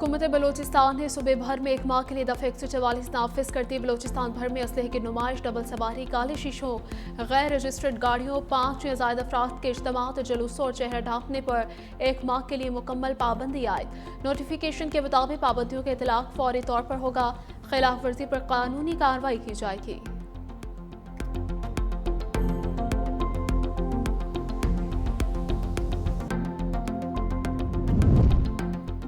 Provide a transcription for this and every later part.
हुकूमत बलोचिस्तान ने सूबे भर में एक माह के लिए दफ़ा 144 नाफिज करती। बलोचिस्तान भर में असलहे की नुमाइश, डबल सवारी, काले शीशों, गैर रजिस्टर्ड गाड़ियों, 5 या ज़ायद अफराद के इज्तिमात, जुलूसों और चेहरा ढांकने पर एक माह के लिए मुकम्मल पाबंदी आयद। नोटिफिकेशन के मुताबिक पाबंदियों का इतलाक फौरी तौर पर होगा। खिलाफ वर्जी पर कानूनी कार्रवाई की जाएगी।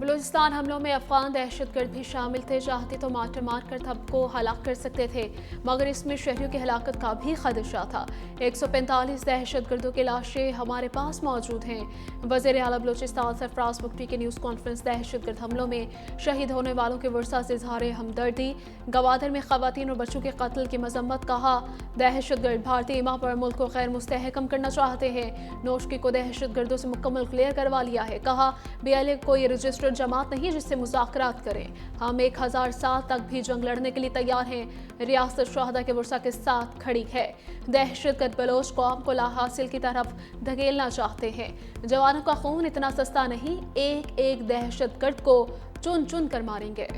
बलूचिस्तान हमलों में अफगान दहशतगर्द भी शामिल थे। चाहते तो मार कर सबको हलाक कर सकते थे, मगर इसमें शहरियों की हलाकत का भी खदशा था। 145 दहशतगर्दों की लाशें हमारे पास मौजूद हैं। वज़ीर आला बलूचिस्तान सरफराज बुगटी की न्यूज़ कॉन्फ्रेंस। दहशतगर्द हमलों में शहीद होने वालों के वर्सा से इजहार हमदर्दी। गवादर में खवातीन और बच्चों के कत्ल की मजम्मत। कहा, दहशतगर्द भारतीय ईमा पर मुल्क को गैर मुस्तहकम करना चाहते हैं। नोशकी को दहशतगर्दों से मुकम्मल क्लियर करवा लिया है। कहा, BLA कोई रजिस्टर्ड जमात नहीं जिससे मुज़ाकरात करें। हम 1000 साल तक भी जंग लड़ने के लिए तैयार हैं। रियासत शहदा के वर्सा के साथ खड़ी है। दहशतगर्द बलोच कौम को लाहासिल की तरफ धकेलना चाहते हैं। जवानों का खून इतना सस्ता नहीं, एक एक दहशतगर्द को चुन चुन कर मारेंगे।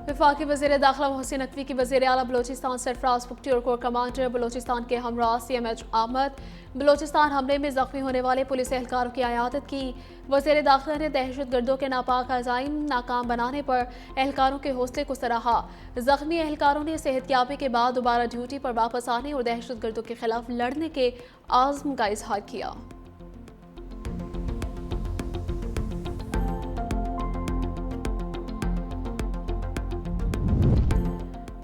वफाकी वज़ीर दाखिला मोहसिन नकवी की वज़ीर आला बलोचिस्तान सरफराज बुगटी और कोर कमांडर बलोचिस्तान के हमरा CMH अहमद बलोचिस्तान हमले में जख्मी होने वाले पुलिस एहलकारों की आयादत की। वज़ीर दाखिला ने दहशतगर्दों के नापाक अज़ाइम नाकाम बनाने पर एहलकारों के हौसले को सराहा। जख्मी एहलकारों ने सेहतयाबी के बाद दोबारा ड्यूटी पर वापस आने और दहशतगर्दों के खिलाफ लड़ने के आज़म का इजहार किया।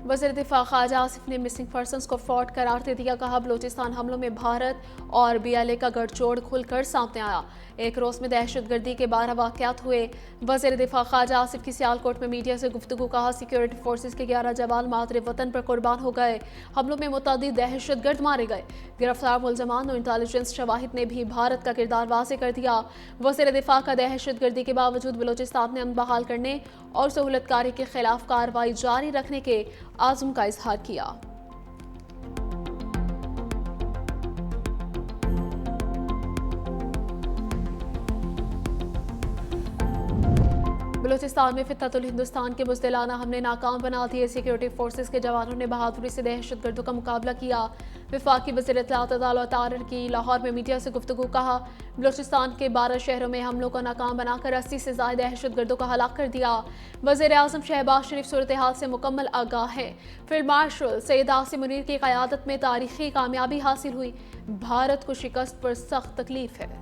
वज़ीर दिफा ख्वाजा आसिफ ने मिसिंग पर्सनस को फ्रॉड करार दे दिया। कहा, बलूचिस्तान हमलों में भारत और BLA का गठजोड़ खुलकर सामने आया। एक रोज़ में दहशतगर्दी के 12 वाक़यात हुए। वज़ीर दिफा ख्वाजा आसिफ की सियालकोट में मीडिया से गुफ्तगू। कहा, सिक्योरिटी फोर्सेस के 11 जवान मातरे वतन पर कुर्बान हो गए। हमलों में मुतअद्दिद दहशतगर्द मारे गए। गिरफ्तार मुलजमान और इंटेलिजेंस शवाहिद ने भी भारत का किरदार वाज़ेह कर दिया। वज़ीर दिफा का दहशतगर्दी के बावजूद बलूचिस्तान में अमन बहाल करने और सहूलतकारी के खिलाफ कार्रवाई जारी रखने के आज़म का इजहार किया। बलूचिस्तान में फितरतुल हिंदुस्तान के बुज़दिलाना हमले नाकाम बना दिए। सिक्योरिटी फोर्सेस के जवानों ने बहादुरी से दहशतगर्दों का मुकाबला किया। वफाकी वज़ीर इत्तलात अदालत तारर की लाहौर में मीडिया से गुफ्तगू। कहा, बलूचिस्तान के 12 शहरों में हमलों को नाकाम बनाकर 80 से ज़ायद दहशतगर्दों का हलाक कर दिया। वज़ीर आज़म शहबाज शरीफ सूरत हाल से मुकम्मल आगाह है। फील्ड मार्शल सैयद आसिम मुनीर की क़यादत में तारीखी कामयाबी हासिल हुई। भारत को शिकस्त पर सख्त तकलीफ है।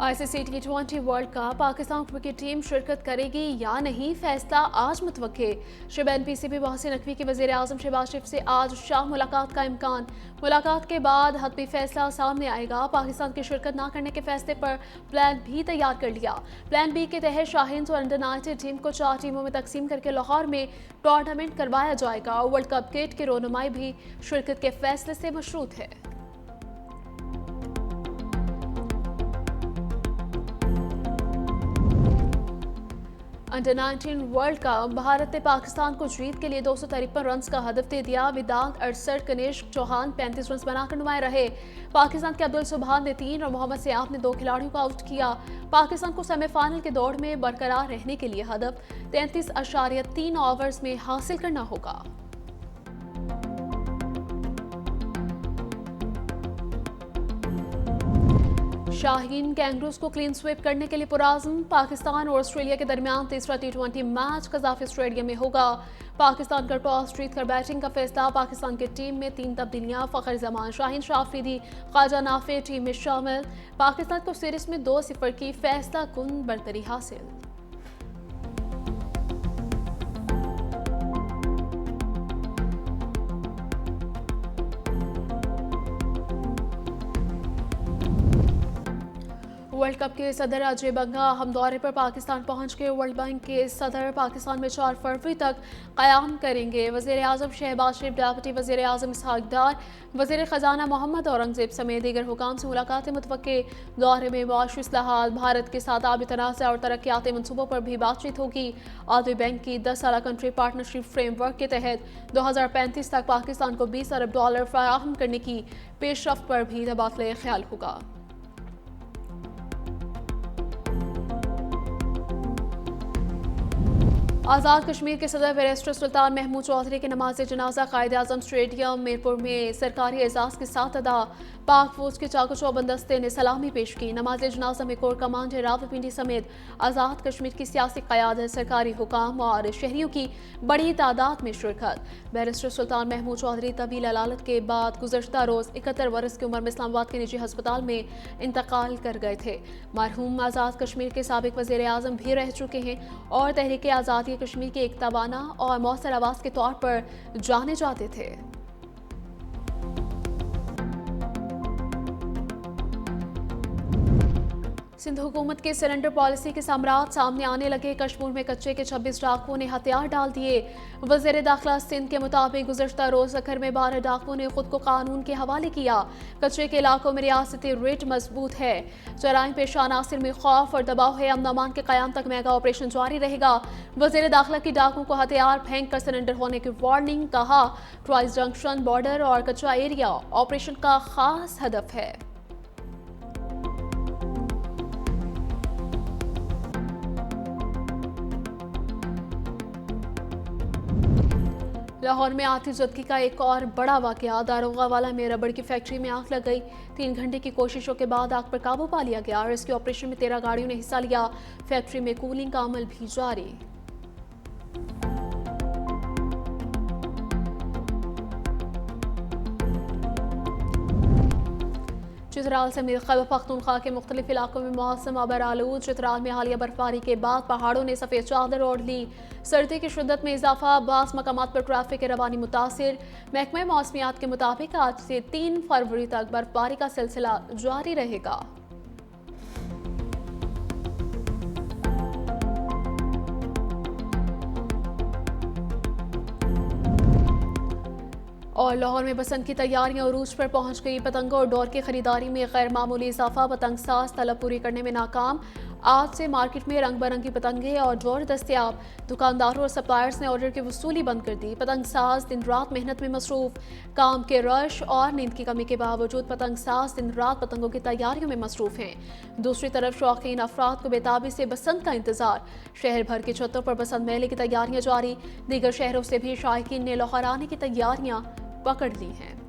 ICC T20 world cup Pakistan cricket team शिरकत करेगी या नहीं, फैसला आज मुतवक्के। शुबैन PCB मोहसिन नकवी की वज़ीर आज़म शहबाज शरीफ से आज शाम मुलाकात का इम्कान। मुलाकात के बाद हतमी फैसला सामने आएगा। पाकिस्तान की शिरकत न करने के फैसले पर प्लान भी तैयार कर लिया। प्लान B के तहत शाहीन और अंडर 19 टीम को 4 टीमों में तकसीम करके लाहौर में टूर्नामेंट करवाया जाएगा। वर्ल्ड कप किट की रोनुमाई भी शिरकत के फैसले से मशरूत है। अंडर 19 वर्ल्ड कप भारत ने पाकिस्तान को जीत के लिए 253 रन का हदफ दे दिया। वेदांत 68, कनिष्क चौहान 35 रन बनाकर नुमाया रहे। पाकिस्तान के अब्दुल सुबहान ने 3 और मोहम्मद सयाफ ने 2 खिलाड़ियों को आउट किया। पाकिस्तान को सेमीफाइनल के दौड़ में बरकरार रहने के लिए हदफ 33.3 ओवर्स में हासिल करना होगा। शाहीन कैंगरूज को क्लीन स्वीप करने के लिए पुराज़म। पाकिस्तान और ऑस्ट्रेलिया के दरमियान तीसरा T20 मैच कज़ाफ़ी स्टेडियम में होगा। पाकिस्तान का टॉस जीतकर बैटिंग का फैसला। पाकिस्तान की टीम में 3 तब्दीलियां। फ़खर जमान, शाहीन शाह अफरीदी, ख्वाजा नाफे टीम में शामिल। पाकिस्तान को सीरीज में 2-0 की फैसला कुन बरतरी हासिल। वर्ल्ड कप के सदर अजय बंगा हम दौरे पर पाकिस्तान पहुंच गए। वर्ल्ड बैंक के सदर पाकिस्तान में 4 फरवरी तक क़याम करेंगे। वज़ीर आज़म शहबाज शरीफ, डिप्टी वज़ीर आज़म इसहाक डार, वज़ीर ख़जाना मोहम्मद औरंगज़ेब समेत दीगर हुकाम से मुलाकातें मुतवक्के। दौरे में मुआशी इस्लाहात, भारत के साथ आबी तनाज़ा और तरक्याती मनसूबों पर भी बातचीत होगी। आलमी बैंक की 10 साला कंट्री पार्टनरशिप फ्रेमवर्क के तहत 2035 तक पाकिस्तान को $20 अरब फराहम करने की पेशरफ्त पर भी तबादला ख्याल होगा। आज़ाद कश्मीर के सदर बैरिस्टर सुल्तान महमूद चौधरी की नमाज जनाजा कायद आज़म स्टेडियम मीरपुर में सरकारी एजाज़ के साथ अदा। पाक फौज के चाको चौबंदस्ते ने सलामी पेश की। नमाज जनाजा में कोर कमांडर रावलपिंडी समेत आज़ाद कश्मीर की सियासी क़यादत, सरकारी हुकाम और शहरियों की बड़ी तादाद में शिरकत। बैरिस्टर सुल्तान महमूद चौधरी तवील अलालत के बाद गुज़श्ता रोज़ 71 बरस की उम्र में इस्लामाबाद के निजी अस्पताल में इंतकाल कर गए थे। मरहूम आज़ाद कश्मीर के साबिक वज़ीर आज़म भी रह चुके हैं और तहरीक आज़ादी कश्मीर के एक तवाना और मौसर आवाज़ के तौर पर जाने जाते थे। सिंध हुकूमत के सरेंडर पॉलिसी के सम्राट सामने आने लगे। कश्मीर में कच्चे के 26 डाकुओं ने हथियार डाल दिए। वज़ीर दाखिला सिंध के मुताबिक गुज़श्ता रोज़ अखर में 12 डाकुओं ने खुद को कानून के हवाले किया। कच्चे के इलाकों में रियासती रेट मजबूत है। जराइम पेशा अनासिर में खौफ और दबाव है। अमन अमान के क़याम तक मेगा ऑपरेशन जारी रहेगा। वज़ीर दाखिला की डाकुओं को हथियार फेंक कर सरेंडर होने की वार्निंग। कहा, ट्राइस जंक्शन, बॉर्डर और कच्चा एरिया ऑपरेशन का खास हदफ है। लाहौर में आतिशज़दगी का एक और बड़ा वाक़या। दारोगा वाला में रबड़ की फैक्ट्री में आग लग गई। 3 घंटे की कोशिशों के बाद आग पर काबू पा लिया गया। रेस्क्यू ऑपरेशन में 13 गाड़ियों ने हिस्सा लिया। फैक्ट्री में कूलिंग का अमल भी जारी। चित्राल समेत खैबर पख्तूनख्वा के मुख्तलिफ इलाकों में मौसम अबरालूद। चित्राल में हालिया बर्फबारी के बाद पहाड़ों ने सफ़ेद चादर ओढ़ ली। सर्दी की शिद्दत में इजाफा, बास मकामात पर ट्रैफिक की रवानी मुतासिर। महकमा मौसमियात के मुताबिक आज से 3 फरवरी तक बर्फबारी का सिलसिला जारी रहेगा। और लाहौर में बसंत की तैयारियां उरूज पर पहुंच गई। पतंगों और डोर की खरीदारी में गैर मामूली इजाफा। पतंग साज तलब पूरी करने में नाकाम। आज से मार्केट में रंग बिरंगी पतंगे और डोर दस्तियाब। दुकानदारों और सप्लायर्स ने ऑर्डर की वसूली बंद कर दी। पतंग साज दिन रात मेहनत में मसरूफ। काम के रश और नींद की कमी के बावजूद पतंग साज दिन रात पतंगों की तैयारियों में मसरूफ हैं। दूसरी तरफ शौकीन अफराद को बेताबी से बसंत का इंतजार। शहर भर की छतों पर बसंत मेले की तैयारियां जारी। दीगर शहरों से भी शायकीन ने लाहौर आने की तैयारियां पकड़ ली हैं।